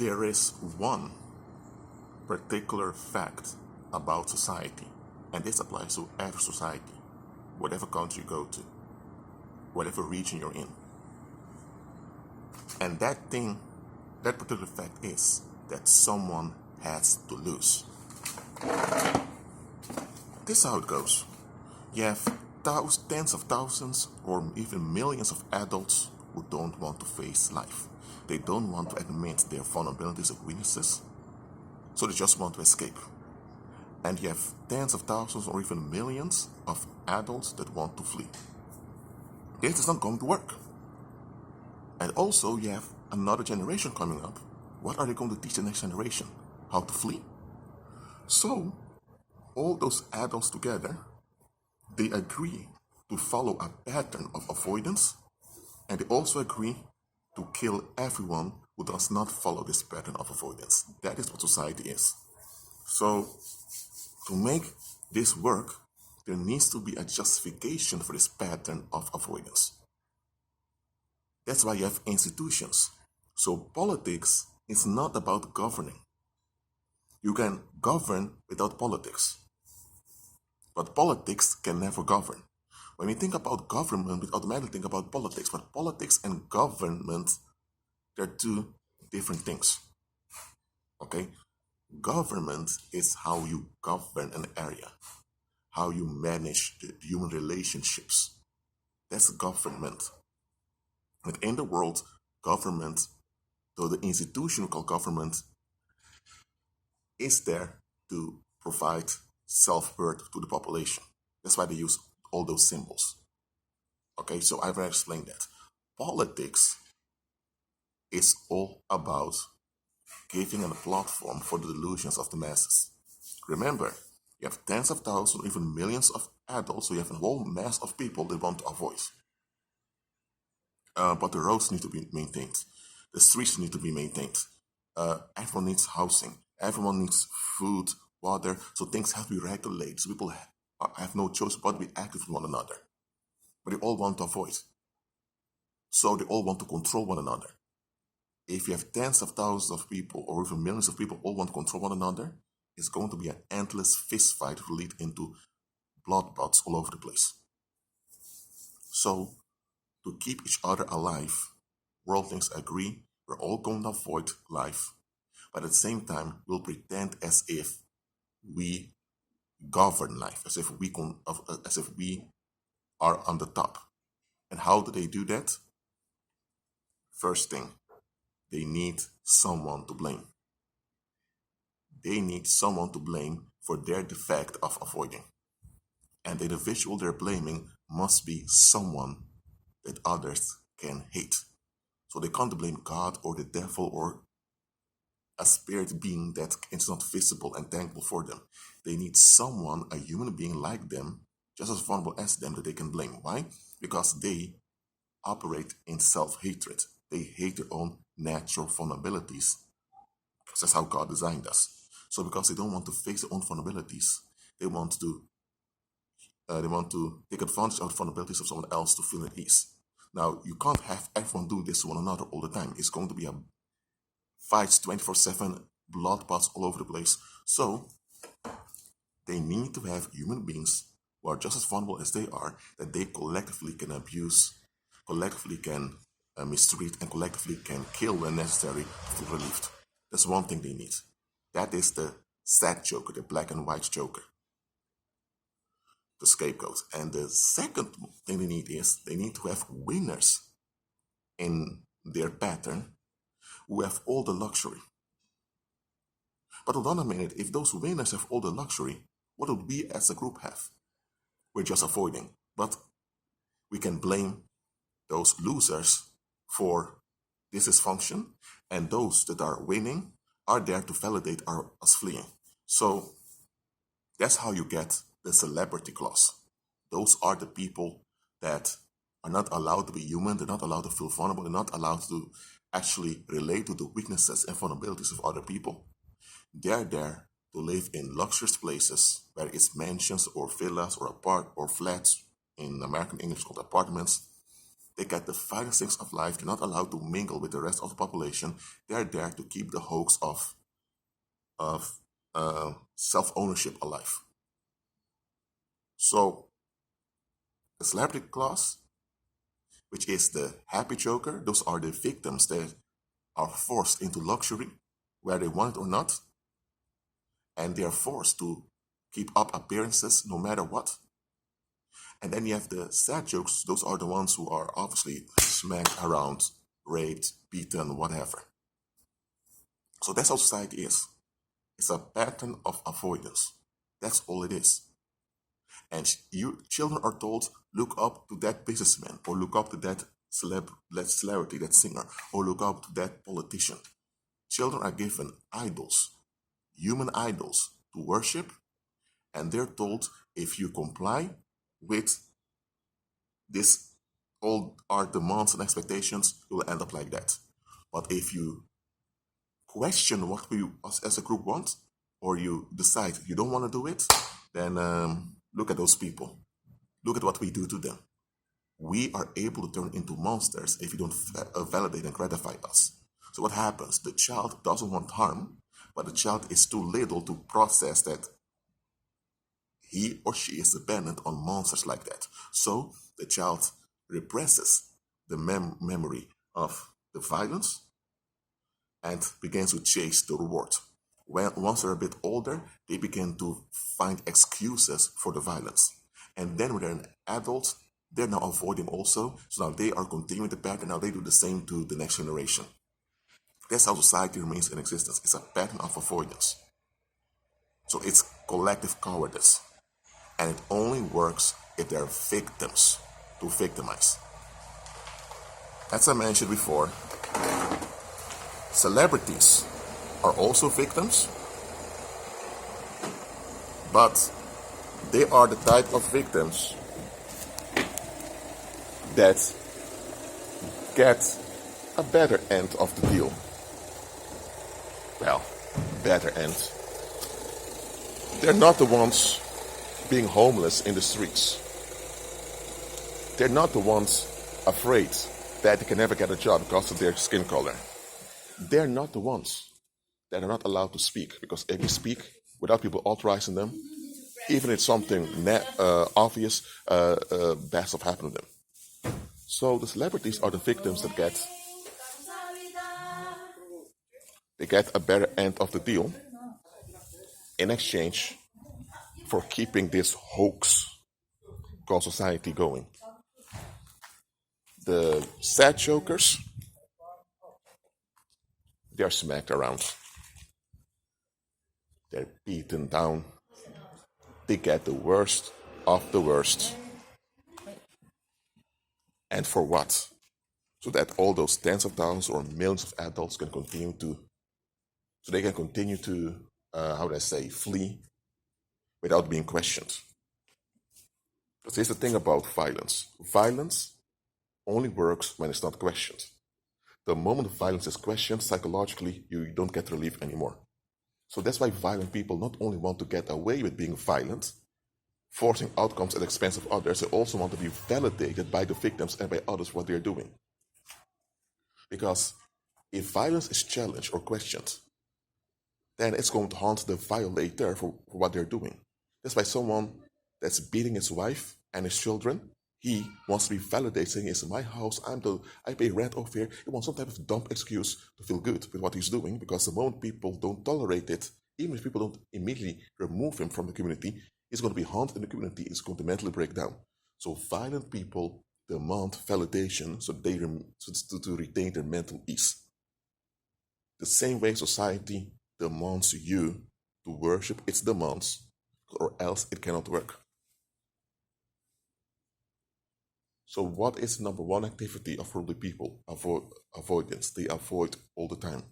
There is one particular fact about society, and this applies to every society, whatever country you go to, whatever region you're in. And that particular fact is that someone has to lose. This is how it goes. You have tens of thousands or even millions of adults who don't want to face life. They don't want to admit their vulnerabilities or weaknesses, so they just want to escape. And you have tens of thousands or even millions of adults that want to flee. This is not going to work. And also you have another generation coming up. What are they going to teach the next generation? How to flee? So, all those adults together, they agree to follow a pattern of avoidance, and they also agree to kill everyone who does not follow this pattern of avoidance. That is what society is. So, to make this work, there needs to be a justification for this pattern of avoidance. That's why you have institutions. So politics is not about governing. You can govern without politics, but politics can never govern. When you think about government, we automatically think about politics, but politics and government, they're two different things. Okay? Government is how you govern an area, how you manage the human relationships. That's government. And in the world, government, though the institution called government, is there to provide self-worth to the population. That's why they use all those symbols. Okay, so I've already explained that. Politics is all about giving a platform for the delusions of the masses. Remember, you have tens of thousands, even millions of adults, so you have a whole mass of people they want to avoid. But the roads need to be maintained. The streets need to be maintained. Everyone needs housing. Everyone needs food, water. So things have to be regulated. So people have no choice but to be active with one another. But they all want to avoid. So they all want to control one another. If you have tens of thousands of people or even millions of people all want to control one another, it's going to be an endless fist fight that will lead into bloodbaths all over the place. So, to keep each other alive, worldlings agree we're all going to avoid life, but at the same time, we'll pretend as if we govern life, as if we are on the top. And how do they do that? First thing, they need someone to blame. They need someone to blame for their defect of avoiding. And the individual they're blaming must be someone that others can hate. So they can't blame God or the devil or a spirit being that is not visible and thankful for them. They need someone, a human being like them, just as vulnerable as them, that they can blame. Why? Because they operate in self-hatred. They hate their own natural vulnerabilities. That's how God designed us. So because they don't want to face their own vulnerabilities, they want to take advantage of the vulnerabilities of someone else to feel at ease. Now, you can't have everyone do this to one another all the time. It's going to be a fights 24/7, bloodbaths all over the place. So, they need to have human beings who are just as vulnerable as they are, that they collectively can abuse, collectively can mistreat, and collectively can kill when necessary to feel relieved. That's one thing they need. That is the sad joker, the black and white joker, the scapegoat. And the second thing they need is they need to have winners in their pattern who have all the luxury. But hold on a minute, if those winners have all the luxury, what would we as a group have? We're just avoiding. But we can blame those losers for this dysfunction, and those that are winning are there to validate us fleeing. So that's how you get the celebrity clause. Those are the people that are not allowed to be human, they're not allowed to feel vulnerable, they're not allowed to actually relate to the weaknesses and vulnerabilities of other people. They're there to live in luxurious places, whether it's mansions or villas or flats, in American English called apartments. They get the finest things of life. They're not allowed to mingle with the rest of the population. They're there to keep the hoax of self-ownership alive. So the celebrity class, which is the happy joker, those are the victims that are forced into luxury, whether they want it or not, and they are forced to keep up appearances no matter what. And then you have the sad jokes. Those are the ones who are obviously smacked around, raped, beaten, whatever. So that's how society is. It's a pattern of avoidance. That's all it is. And children are told, look up to that businessman, or look up to that celebrity, that singer, or look up to that politician. Children are given idols, human idols, to worship, and they're told, if you comply with this, all our demands and expectations, you will end up like that. But if you question what we as a group want, or you decide you don't want to do it, then look at those people. Look at what we do to them. We are able to turn into monsters if you don't validate and gratify us. So what happens? The child doesn't want harm, but the child is too little to process that he or she is dependent on monsters like that. So the child represses the memory of the violence and begins to chase the reward. Once they're a bit older, they begin to find excuses for the violence. And then when they're an adult, they're now avoiding also. So now they are continuing the pattern. Now they do the same to the next generation. That's how society remains in existence. It's a pattern of avoidance. So it's collective cowardice. And it only works if there are victims to victimize. As I mentioned before, celebrities are also victims, but they are the type of victims that get a better end of the deal. Well, better end. They're not the ones being homeless in the streets. They're not the ones afraid that they can never get a job because of their skin color. They're not the ones that are not allowed to speak, because if they speak without people authorizing them, even if it's something obvious, bad stuff happens to them. So the celebrities are the victims that get a better end of the deal in exchange for keeping this hoax called society going. The sad jokers, they're smacked around. They're beaten down. They get the worst of the worst. And for what? So that all those tens of thousands or millions of adults can continue to, flee without being questioned. Because here's the thing about violence. Violence only works when it's not questioned. The moment violence is questioned, psychologically, you don't get relief anymore. So that's why violent people not only want to get away with being violent, forcing outcomes at the expense of others, they also want to be validated by the victims and by others what they're doing. Because if violence is challenged or questioned, then it's going to haunt the violator for what they're doing. That's why someone that's beating his wife and his children, he wants to be validated, saying, it's my house, I pay rent over here. He wants some type of dumb excuse to feel good with what he's doing, because the moment people don't tolerate it, even if people don't immediately remove him from the community, he's going to be haunted in the community, he's going to mentally break down. So violent people demand validation so they to retain their mental ease. The same way society demands you to worship its demands, or else it cannot work. So what is the number one activity of worldly people? Avoidance. They avoid all the time.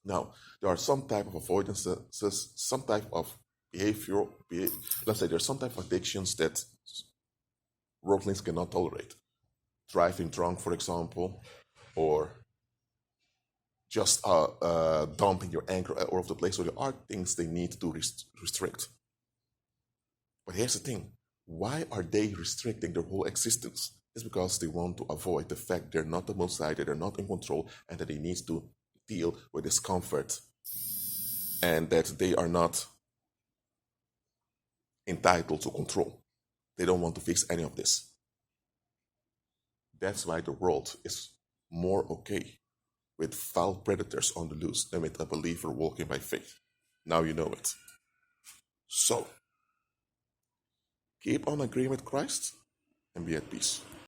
Now, there are some type of avoidances, some type of behavior, let's say there's some type of addictions that worldlings cannot tolerate. Driving drunk, for example, or just dumping your anger all over the place. So there are things they need to restrict. But here's the thing. Why are they restricting their whole existence? It's because they want to avoid the fact they're not the Messiah, that they're not in control, and that they need to deal with discomfort, and that they are not entitled to control. They don't want to fix any of this. That's why the world is more okay with foul predators on the loose than with a believer walking by faith. Now you know it. So, keep on agreeing with Christ and be at peace.